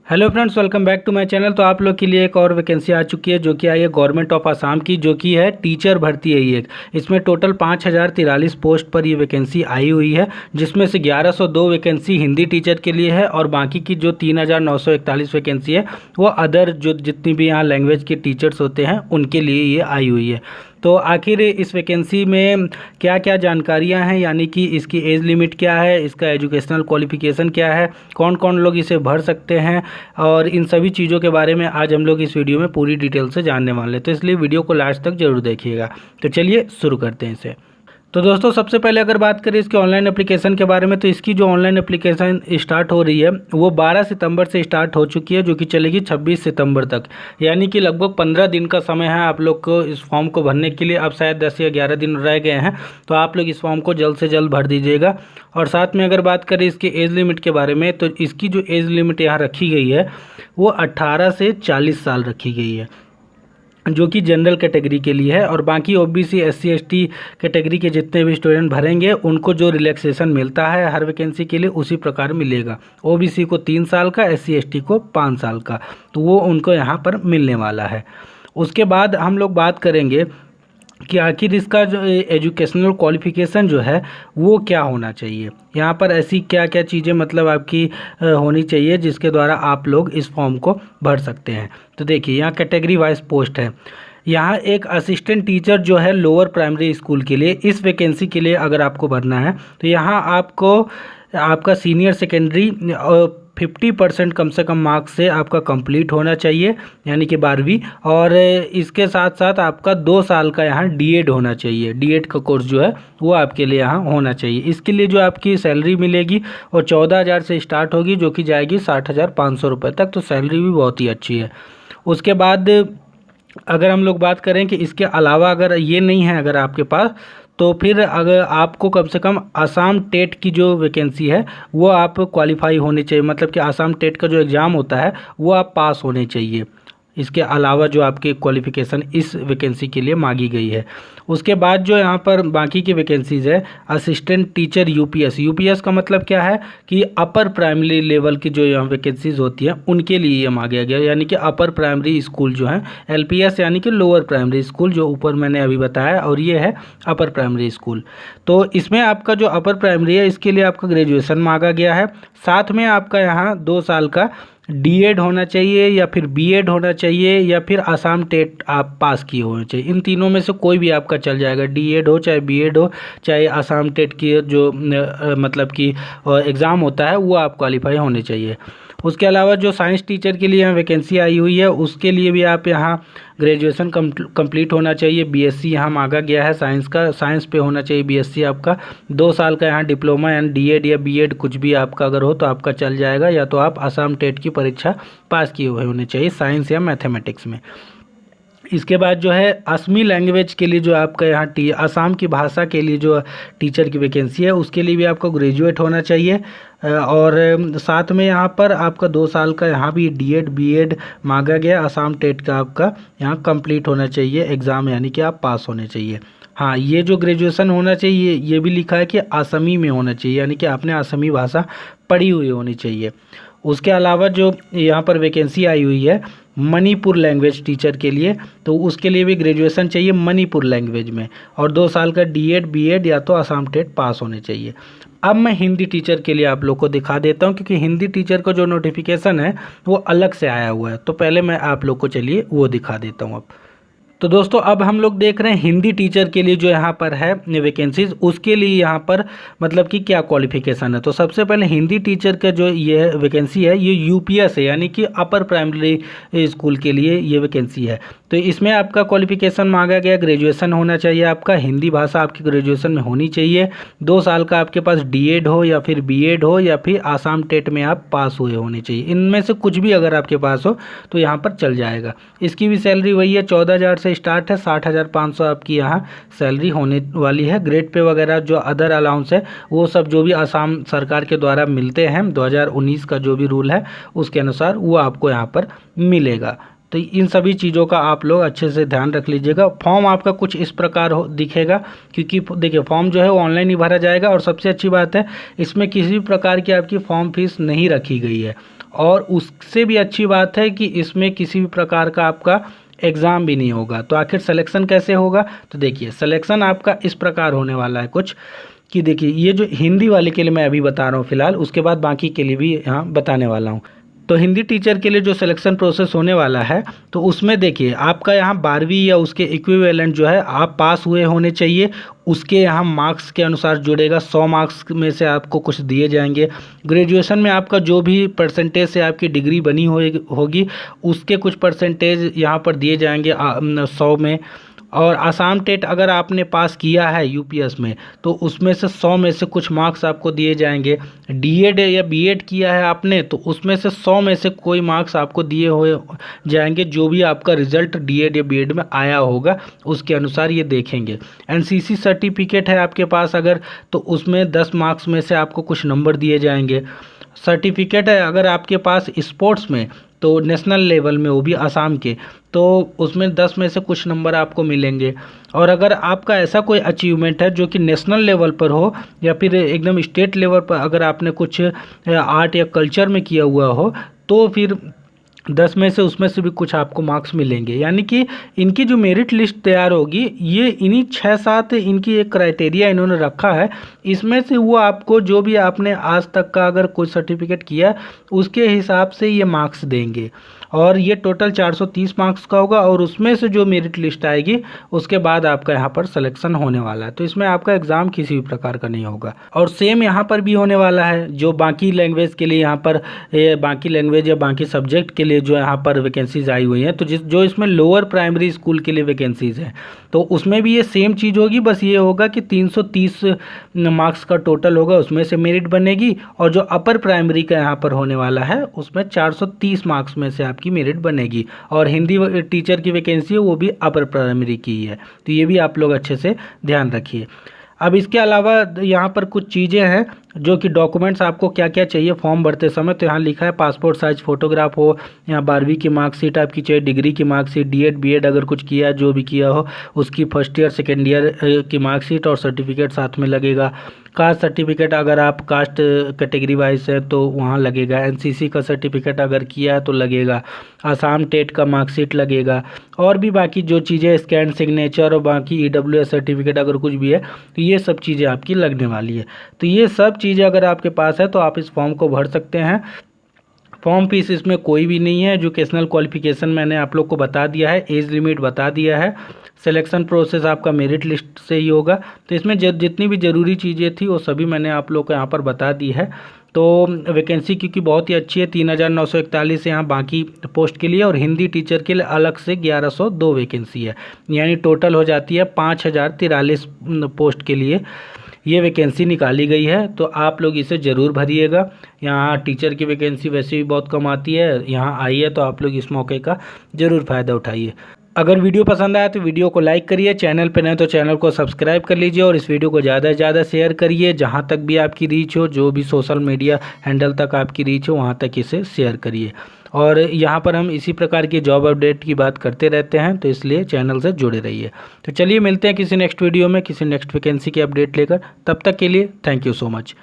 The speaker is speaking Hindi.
Hello friends, welcome back to my channel. तो आप लोग के लिए एक और वैकेंसी आ चुकी है जो कि आई है गवर्नमेंट ऑफ आसाम की, जो कि है टीचर भर्ती है ये। इसमें टोटल 5043 पोस्ट पर ये वैकेंसी आई हुई है, जिसमें से 1102 वैकेंसी हिंदी टीचर के लिए है और बाकी की जो 3941 वैकेंसी है वो अदर जो जितनी भी यहाँ लैंग्वेज के टीचर्स होते हैं उनके लिए ये आई हुई है। तो आखिर इस वैकेंसी में क्या क्या जानकारियां हैं, यानी कि इसकी एज लिमिट क्या है, इसका एजुकेशनल क्वालिफिकेशन क्या है, कौन कौन लोग इसे भर सकते हैं, और इन सभी चीज़ों के बारे में आज हम लोग इस वीडियो में पूरी डिटेल से जानने वाले हैं। तो इसलिए वीडियो को लास्ट तक जरूर देखिएगा। तो चलिए शुरू करते हैं इसे। तो दोस्तों, सबसे पहले अगर बात करें इसके ऑनलाइन एप्लीकेशन के बारे में, तो इसकी जो ऑनलाइन एप्लीकेशन स्टार्ट हो रही है वो 12 सितंबर से स्टार्ट हो चुकी है, जो कि चलेगी 26 सितंबर तक। यानी कि लगभग 15 दिन का समय है आप लोग को इस फॉर्म को भरने के लिए। अब शायद 10 या 11 दिन रह गए हैं, तो आप लोग इस फॉर्म को जल्द से जल्द भर दीजिएगा। और साथ में अगर बात करें इसकी एज लिमिट के बारे में, तो इसकी जो एज लिमिट यहाँ रखी गई है वो 18 से 40 साल रखी गई है, जो कि जनरल कैटेगरी के लिए है। और बाकी ओबीसी SC ST कैटेगरी के जितने भी स्टूडेंट भरेंगे उनको जो रिलैक्सेशन मिलता है हर वैकेंसी के लिए उसी प्रकार मिलेगा। ओबीसी को 3 साल का, SC ST को 5 साल का, तो वो उनको यहाँ पर मिलने वाला है। उसके बाद हम लोग बात करेंगे कि आखिर इसका जो एजुकेशनल क्वालिफिकेशन जो है वो क्या होना चाहिए। यहाँ पर ऐसी क्या क्या चीज़ें मतलब आपकी होनी चाहिए जिसके द्वारा आप लोग इस फॉर्म को भर सकते हैं। तो देखिए, यहाँ कैटेगरी वाइज पोस्ट है। यहाँ एक असिस्टेंट टीचर जो है लोअर प्राइमरी स्कूल के लिए, इस वैकेंसी के लिए अगर आपको भरना है तो यहाँ आपको आपका सीनियर सेकेंडरी 50% कम से कम मार्क्स से आपका कंप्लीट होना चाहिए, यानी कि 12वीं। और इसके साथ साथ आपका 2 साल का यहाँ डीएड होना चाहिए। डीएड का कोर्स जो है वो आपके लिए यहाँ होना चाहिए। इसके लिए जो आपकी सैलरी मिलेगी वो 14,000 से स्टार्ट होगी, जो कि जाएगी 60,500 रुपये तक। तो सैलरी भी बहुत ही अच्छी है। उसके बाद अगर हम लोग बात करें कि इसके अलावा अगर ये नहीं है अगर आपके पास, तो फिर अगर आपको कम से कम आसाम टेट की जो वैकेंसी है वो आप क्वालिफाई होने चाहिए, मतलब कि आसाम टेट का जो एग्ज़ाम होता है वो आप पास होने चाहिए। इसके अलावा जो आपके क्वालिफ़िकेशन इस वैकेंसी के लिए मांगी गई है। उसके बाद जो यहाँ पर बाकी की वैकेंसीज़ है, असिस्टेंट टीचर यूपीएस। यूपीएस का मतलब क्या है कि अपर प्राइमरी लेवल की जो यहाँ वैकेंसीज़ होती हैं उनके लिए ये मांगा गया, यानी कि अपर प्राइमरी स्कूल जो है। एलपीएस यानी कि लोअर प्राइमरी स्कूल, जो ऊपर मैंने अभी बताया, और ये है अपर प्राइमरी स्कूल। तो इसमें आपका जो अपर प्राइमरी है इसके लिए आपका ग्रेजुएशन मांगा गया है। साथ में आपका यहाँ 2 साल का डीएड होना चाहिए या फिर बीएड होना चाहिए या फिर आसाम टेट आप पास किए होने चाहिए। इन तीनों में से कोई भी आपका चल जाएगा, डीएड हो चाहे बीएड हो चाहे आसाम टेट की जो मतलब कि एग्ज़ाम होता है वो आप क्वालिफाई होने चाहिए। उसके अलावा जो साइंस टीचर के लिए यहाँ वैकेंसी आई हुई है उसके लिए भी आप यहाँ ग्रेजुएशन कंप्लीट होना चाहिए। बीएससी यहाँ मांगा गया है साइंस का, साइंस पे होना चाहिए बीएससी आपका। 2 साल का यहाँ डिप्लोमा यानी डीएड या बीएड कुछ भी आपका अगर हो तो आपका चल जाएगा, या तो आप आसाम टेट की परीक्षा पास किए हुए होने चाहिए साइंस या मैथमेटिक्स में। इसके बाद जो है असमी लैंग्वेज के लिए जो आपका यहाँ असम की भाषा के लिए जो टीचर की वैकेंसी है उसके लिए भी आपको ग्रेजुएट होना चाहिए। और साथ में यहाँ पर आपका 2 साल का यहाँ भी डीएड बीएड मांगा गया। असम टेट का आपका यहाँ कंप्लीट होना चाहिए एग्ज़ाम, यानी कि आप पास होने चाहिए। हाँ, ये जो ग्रेजुएशन होना चाहिए ये भी लिखा है कि असमी में होना चाहिए, यानी कि आपने असमी भाषा पढ़ी हुई होनी चाहिए। उसके अलावा जो यहाँ पर वैकेंसी आई हुई है मणिपुर लैंग्वेज टीचर के लिए, तो उसके लिए भी ग्रेजुएशन चाहिए मणिपुर लैंग्वेज में, और 2 साल का डीएड बीएड या तो आसाम टेट पास होने चाहिए। अब मैं हिंदी टीचर के लिए आप लोग को दिखा देता हूँ, क्योंकि हिंदी टीचर का जो नोटिफिकेशन है वो अलग से आया हुआ है। तो पहले मैं आप लोग को चलिए वो दिखा देता हूँ। अब तो दोस्तों, अब हम लोग देख रहे हैं हिंदी टीचर के लिए जो यहाँ पर है वैकेंसीज, उसके लिए यहाँ पर मतलब कि क्या क्वालिफिकेशन है। तो सबसे पहले हिंदी टीचर का जो ये वैकेंसी है ये यूपीएस है, यानी कि अपर प्राइमरी स्कूल के लिए ये वैकेंसी है। तो इसमें आपका क्वालिफिकेशन मांगा गया ग्रेजुएशन होना चाहिए, आपका हिंदी भाषा आपकी ग्रेजुएशन में होनी चाहिए। 2 साल का आपके पास डीएड हो या फिर बीएड हो या फिर आसाम टेट में आप पास हुए होने चाहिए। इनमें से कुछ भी अगर आपके पास हो तो यहाँ पर चल जाएगा। इसकी भी सैलरी वही है, 14,000 से स्टार्ट है, 60,500 आपकी यहाँ सैलरी होने वाली है। ग्रेड पे वगैरह जो अदर अलाउंस है वो सब जो भी आसाम सरकार के द्वारा मिलते हैं 2019 का जो भी रूल है उसके अनुसार वो आपको यहाँ पर मिलेगा। तो इन सभी चीज़ों का आप लोग अच्छे से ध्यान रख लीजिएगा। फॉर्म आपका कुछ इस प्रकार दिखेगा, क्योंकि देखिए फॉर्म जो है वो ऑनलाइन ही भरा जाएगा। और सबसे अच्छी बात है इसमें किसी भी प्रकार की आपकी फॉर्म फीस नहीं रखी गई है। और उससे भी अच्छी बात है कि इसमें किसी भी प्रकार का आपका एग्ज़ाम भी नहीं होगा। तो आखिर सिलेक्शन कैसे होगा, तो देखिए सिलेक्शन आपका इस प्रकार होने वाला है कुछ कि देखिए ये जो हिंदी वाले के लिए मैं अभी बता रहा हूँ फिलहाल, उसके बाद बाकी के लिए भी यहाँ बताने वाला हूँ। तो हिंदी टीचर के लिए जो सिलेक्शन प्रोसेस होने वाला है, तो उसमें देखिए आपका यहाँ 12वीं या उसके इक्विवेलेंट जो है आप पास हुए होने चाहिए। उसके यहाँ मार्क्स के अनुसार जुड़ेगा, 100 मार्क्स में से आपको कुछ दिए जाएंगे। ग्रेजुएशन में आपका जो भी परसेंटेज से आपकी डिग्री बनी होगी उसके कुछ परसेंटेज यहाँ पर दिए जाएंगे 100 में। और आसाम टेट अगर आपने पास किया है यूपीएस में तो उसमें से 100 में से कुछ मार्क्स आपको दिए जाएंगे। डीएड या बीएड किया है आपने तो उसमें से 100 में से कोई मार्क्स आपको दिए हुए जाएंगे। जो भी आपका रिजल्ट डीएड या बीएड में आया होगा उसके अनुसार ये देखेंगे। एनसीसी सर्टिफिकेट है आपके पास अगर, तो उसमें 10 मार्क्स में से आपको कुछ नंबर दिए जाएंगे। सर्टिफिकेट है अगर आपके पास स्पोर्ट्स में, तो नेशनल लेवल में वो भी आसाम के, तो उसमें 10 में से कुछ नंबर आपको मिलेंगे। और अगर आपका ऐसा कोई अचीवमेंट है जो कि नेशनल लेवल पर हो या फिर एकदम स्टेट लेवल पर अगर आपने कुछ आर्ट या कल्चर में किया हुआ हो, तो फिर 10 में से उसमें से भी कुछ आपको मार्क्स मिलेंगे। यानी कि इनकी जो मेरिट लिस्ट तैयार होगी ये इन्हीं 6-7 इनकी एक क्राइटेरिया इन्होंने रखा है। इसमें से वो आपको जो भी आपने आज तक का अगर कोई सर्टिफिकेट किया उसके हिसाब से ये मार्क्स देंगे। और ये टोटल 430 मार्क्स का होगा और उसमें से जो मेरिट लिस्ट आएगी उसके बाद आपका यहाँ पर सिलेक्शन होने वाला है। तो इसमें आपका एग्ज़ाम किसी भी प्रकार का नहीं होगा। और सेम यहाँ पर भी होने वाला है जो बाकी लैंग्वेज के लिए यहाँ पर बाकी लैंग्वेज या बाकी सब्जेक्ट के लिए जो यहाँ पर वैकेंसीज आई हुई हैं, तो जो इसमें लोअर प्राइमरी स्कूल के लिए वैकेंसीज हैं तो उसमें भी ये सेम चीज़ होगी। बस ये होगा कि 330 मार्क्स का टोटल होगा, उसमें से मेरिट बनेगी। और जो अपर प्राइमरी का यहाँ पर होने वाला है उसमें 430 मार्क्स में से आपकी मेरिट बनेगी। और हिंदी टीचर की वैकेंसी है वो भी अपर प्राइमरी की ही है। तो ये भी आप लोग अच्छे से ध्यान रखिए। अब इसके अलावा यहाँ पर कुछ चीज़ें हैं जो कि डॉक्यूमेंट्स आपको क्या क्या चाहिए फॉर्म भरते समय। तो यहाँ लिखा है पासपोर्ट साइज फ़ोटोग्राफ हो, यहाँ 12वीं की मार्कशीट आपकी चाहिए, डिग्री की मार्कशीट, डीएड बीएड अगर कुछ किया जो भी किया हो उसकी फर्स्ट ईयर सेकेंड ईयर की मार्कशीट और सर्टिफिकेट साथ में लगेगा। कास्ट सर्टिफिकेट अगर आप कास्ट कैटेगरी वाइज है तो वहाँ लगेगा। एनसीसी का सर्टिफिकेट अगर किया है तो लगेगा। आसाम टेट का मार्कशीट लगेगा। और भी बाकी जो चीज़ें स्कैन सिग्नेचर और बाकी ईडब्ल्यूएस सर्टिफिकेट अगर कुछ भी है तो ये सब चीज़ें आपकी लगने वाली है। तो ये सब चीज़ें अगर आपके पास है तो आप इस फॉर्म को भर सकते हैं। फॉर्म फीस इसमें कोई भी नहीं है। एजुकेशनल क्वालिफिकेशन मैंने आप लोग को बता दिया है, एज लिमिट बता दिया है। सिलेक्शन प्रोसेस आपका मेरिट लिस्ट से ही होगा। तो इसमें जितनी भी ज़रूरी चीज़ें थी वो सभी मैंने आप लोग को यहाँ पर बता दी है। तो वैकेंसी क्योंकि बहुत ही अच्छी है, 3941 यहाँ बाकी पोस्ट के लिए और हिंदी टीचर के लिए अलग से 1102 वैकेंसी है। यानी टोटल हो जाती है 5043 पोस्ट के लिए ये वैकेंसी निकाली गई है। तो आप लोग इसे ज़रूर भरिएगा। यहाँ टीचर की वैकेंसी वैसे भी बहुत कम आती है, यहाँ आई है तो आप लोग इस मौके का ज़रूर फ़ायदा उठाइए। अगर वीडियो पसंद आया तो वीडियो को लाइक करिए, चैनल पर नए तो चैनल को सब्सक्राइब कर लीजिए और इस वीडियो को ज़्यादा से ज़्यादा शेयर करिए। जहाँ तक भी आपकी रीच हो, जो भी सोशल मीडिया हैंडल तक आपकी रीच हो वहाँ तक इसे शेयर करिए। और यहाँ पर हम इसी प्रकार की जॉब अपडेट की बात करते रहते हैं तो इसलिए चैनल से जुड़े रहिए। तो चलिए मिलते हैं किसी नेक्स्ट वीडियो में किसी नेक्स्ट वैकेंसी की अपडेट लेकर। तब तक के लिए थैंक यू सो मच।